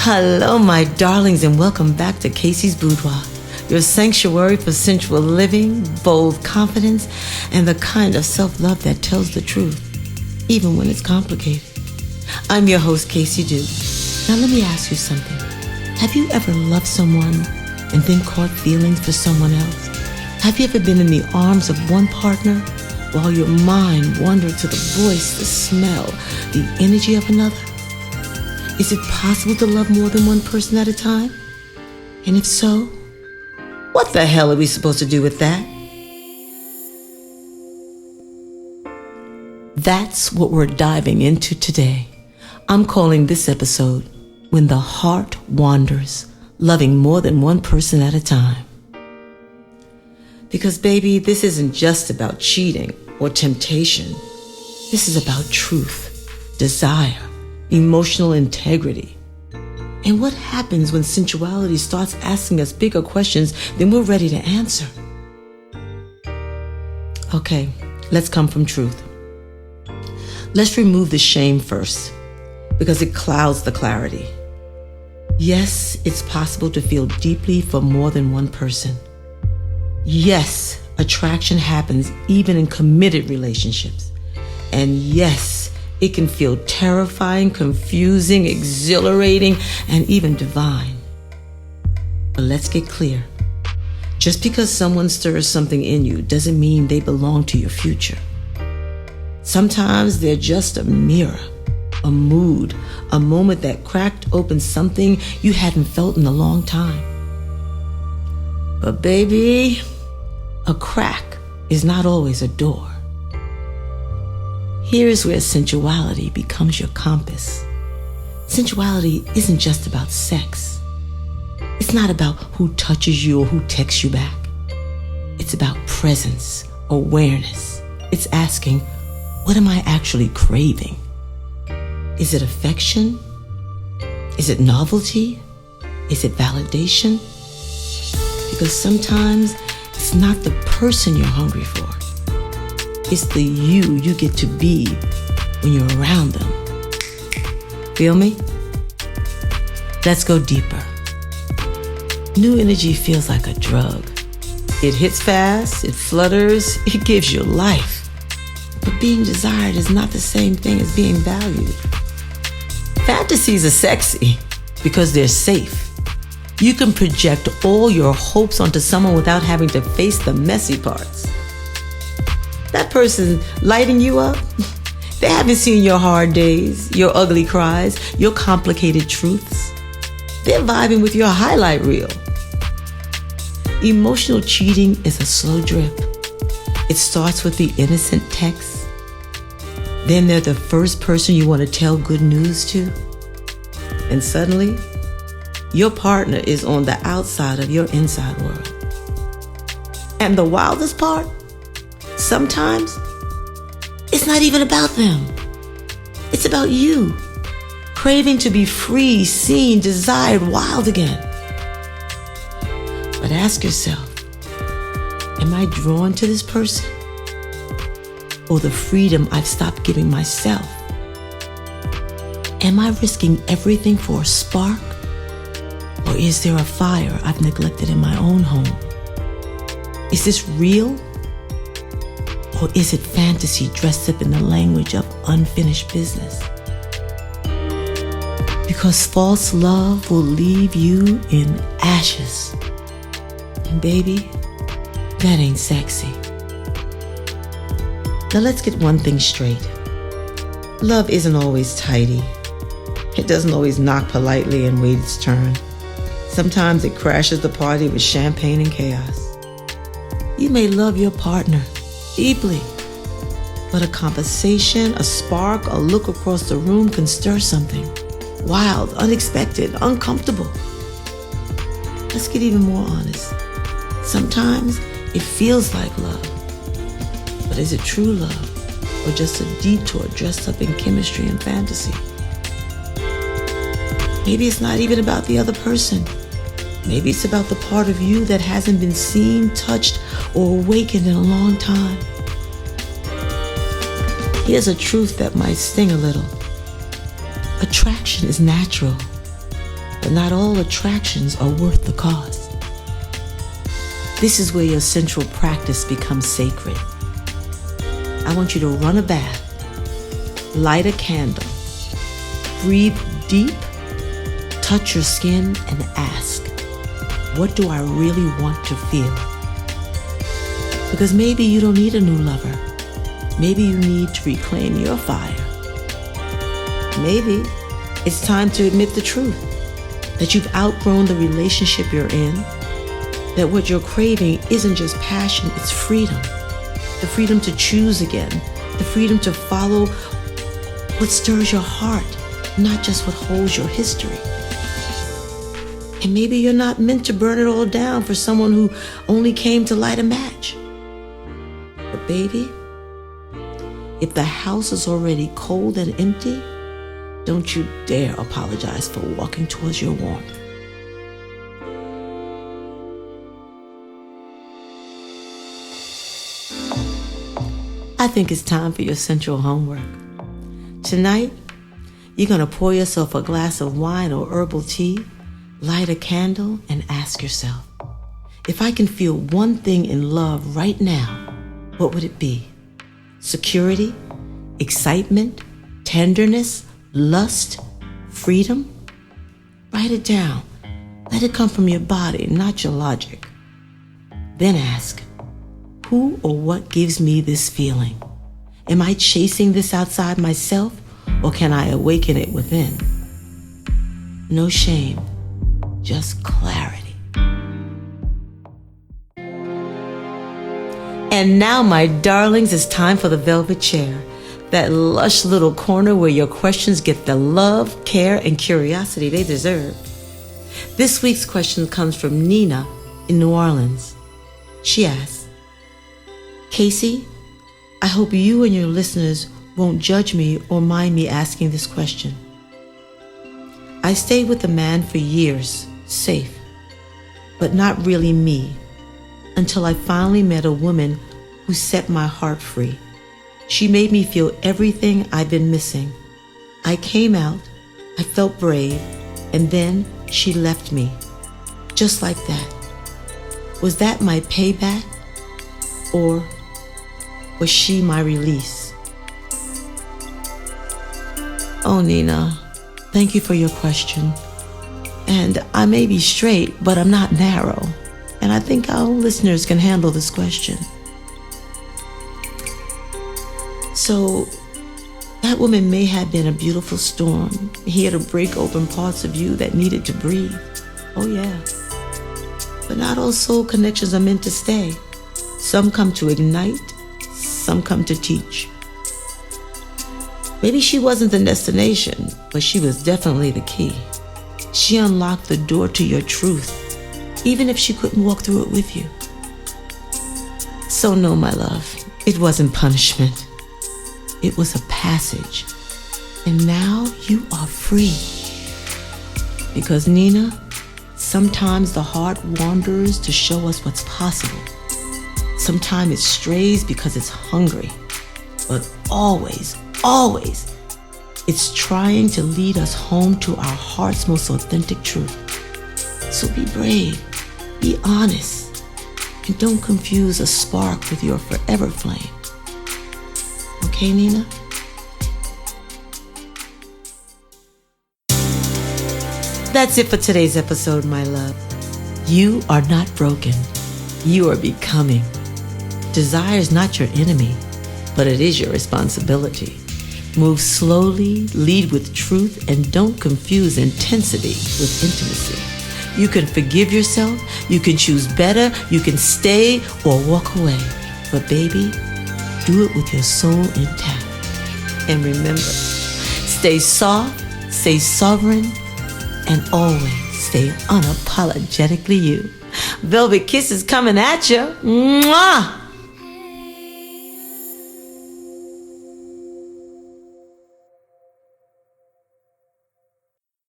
Hello, my darlings, and welcome back to Kacy's Boudoir, your sanctuary for sensual living, bold confidence, and the kind of self-love that tells the truth, even when it's complicated. I'm your host, Kacy Duke. Now let me ask you something. Have you ever loved someone and then caught feelings for someone else? Have you ever been in the arms of one partner while your mind wandered to the voice, the smell, the energy of another? Is it possible to love more than one person at a time? And if so, what the hell are we supposed to do with that? That's what we're diving into today. I'm calling this episode, When the Heart Wanders, Loving More Than One Person at a Time. Because baby, this isn't just about cheating or temptation. This is about truth, desire, emotional integrity. And what happens when sensuality starts asking us bigger questions than we're ready to answer? Okay, let's come from truth. Let's remove the shame first, because it clouds the clarity. Yes, it's possible to feel deeply for more than one person. Yes, attraction happens even in committed relationships. And yes, it can feel terrifying, confusing, exhilarating, and even divine. But let's get clear. Just because someone stirs something in you doesn't mean they belong to your future. Sometimes they're just a mirror, a mood, a moment that cracked open something you hadn't felt in a long time. But baby, a crack is not always a door. Here's where sensuality becomes your compass. Sensuality isn't just about sex. It's not about who touches you or who texts you back. It's about presence, awareness. It's asking, what am I actually craving? Is it affection? Is it novelty? Is it validation? Because sometimes it's not the person you're hungry for. It's the you get to be when you're around them. Feel me? Let's go deeper. New energy feels like a drug. It hits fast, it flutters, it gives you life. But being desired is not the same thing as being valued. Fantasies are sexy because they're safe. You can project all your hopes onto someone without having to face the messy parts. That person lighting you up, they haven't seen your hard days, your ugly cries, your complicated truths. They're vibing with your highlight reel. Emotional cheating is a slow drip. It starts with the innocent text. Then they're the first person you want to tell good news to. And suddenly, your partner is on the outside of your inside world. And the wildest part? Sometimes, it's not even about them. It's about you, craving to be free, seen, desired, wild again. But ask yourself, am I drawn to this person? Or the freedom I've stopped giving myself? Am I risking everything for a spark? Or is there a fire I've neglected in my own home? Is this real? Or is it fantasy dressed up in the language of unfinished business? Because false love will leave you in ashes. And baby, that ain't sexy. Now let's get one thing straight. Love isn't always tidy. It doesn't always knock politely and wait its turn. Sometimes it crashes the party with champagne and chaos. You may love your partner deeply, but a conversation, a spark, a look across the room can stir something wild, unexpected, uncomfortable. Let's get even more honest. Sometimes it feels like love, but is it true love or just a detour dressed up in chemistry and fantasy? Maybe it's not even about the other person. Maybe it's about the part of you that hasn't been seen, touched, or awakened in a long time. Here's a truth that might sting a little. Attraction is natural, but not all attractions are worth the cost. This is where your central practice becomes sacred. I want you to run a bath, light a candle, breathe deep, touch your skin, and ask, what do I really want to feel? Because maybe you don't need a new lover. Maybe you need to reclaim your fire. Maybe it's time to admit the truth, that you've outgrown the relationship you're in, that what you're craving isn't just passion, it's freedom. The freedom to choose again, the freedom to follow what stirs your heart, not just what holds your history. And maybe you're not meant to burn it all down for someone who only came to light a match. But baby, if the house is already cold and empty, don't you dare apologize for walking towards your warmth. I think it's time for your central homework. Tonight, you're going to pour yourself a glass of wine or herbal tea, light a candle, and ask yourself, if I can feel one thing in love right now, what would it be? Security, excitement, tenderness, lust, freedom? Write it down. Let it come from your body, not your logic. Then ask, who or what gives me this feeling? Am I chasing this outside myself, or can I awaken it within? No shame, just clarity. And now, my darlings, it's time for the velvet chair. That lush little corner where your questions get the love, care, and curiosity they deserve. This week's question comes from Nina in New Orleans. She asks, Kacy, I hope you and your listeners won't judge me or mind me asking this question. I stayed with a man for years, safe, but not really me, until I finally met a woman who set my heart free. She made me feel everything I've been missing. I came out, I felt brave, and then she left me. Just like that. Was that my payback? Or was she my release? Oh, Nina, thank you for your question. And I may be straight, but I'm not narrow. And I think our listeners can handle this question. So, that woman may have been a beautiful storm, here to break open parts of you that needed to breathe. Oh yeah. But not all soul connections are meant to stay. Some come to ignite, some come to teach. Maybe she wasn't the destination, but she was definitely the key. She unlocked the door to your truth, even if she couldn't walk through it with you. So no, my love, it wasn't punishment. It was a passage. And now you are free. Because Nina, sometimes the heart wanders to show us what's possible. Sometimes it strays because it's hungry. But always, always, it's trying to lead us home to our heart's most authentic truth. So be brave, be honest, and don't confuse a spark with your forever flame. Okay, Nina? That's it for today's episode, my love. You are not broken. You are becoming. Desire is not your enemy, but it is your responsibility. Move slowly, lead with truth, and don't confuse intensity with intimacy. You can forgive yourself, you can choose better, you can stay or walk away. But baby, do it with your soul intact. And remember, stay soft, stay sovereign, and always stay unapologetically you. Velvet kisses coming at you. Mwah!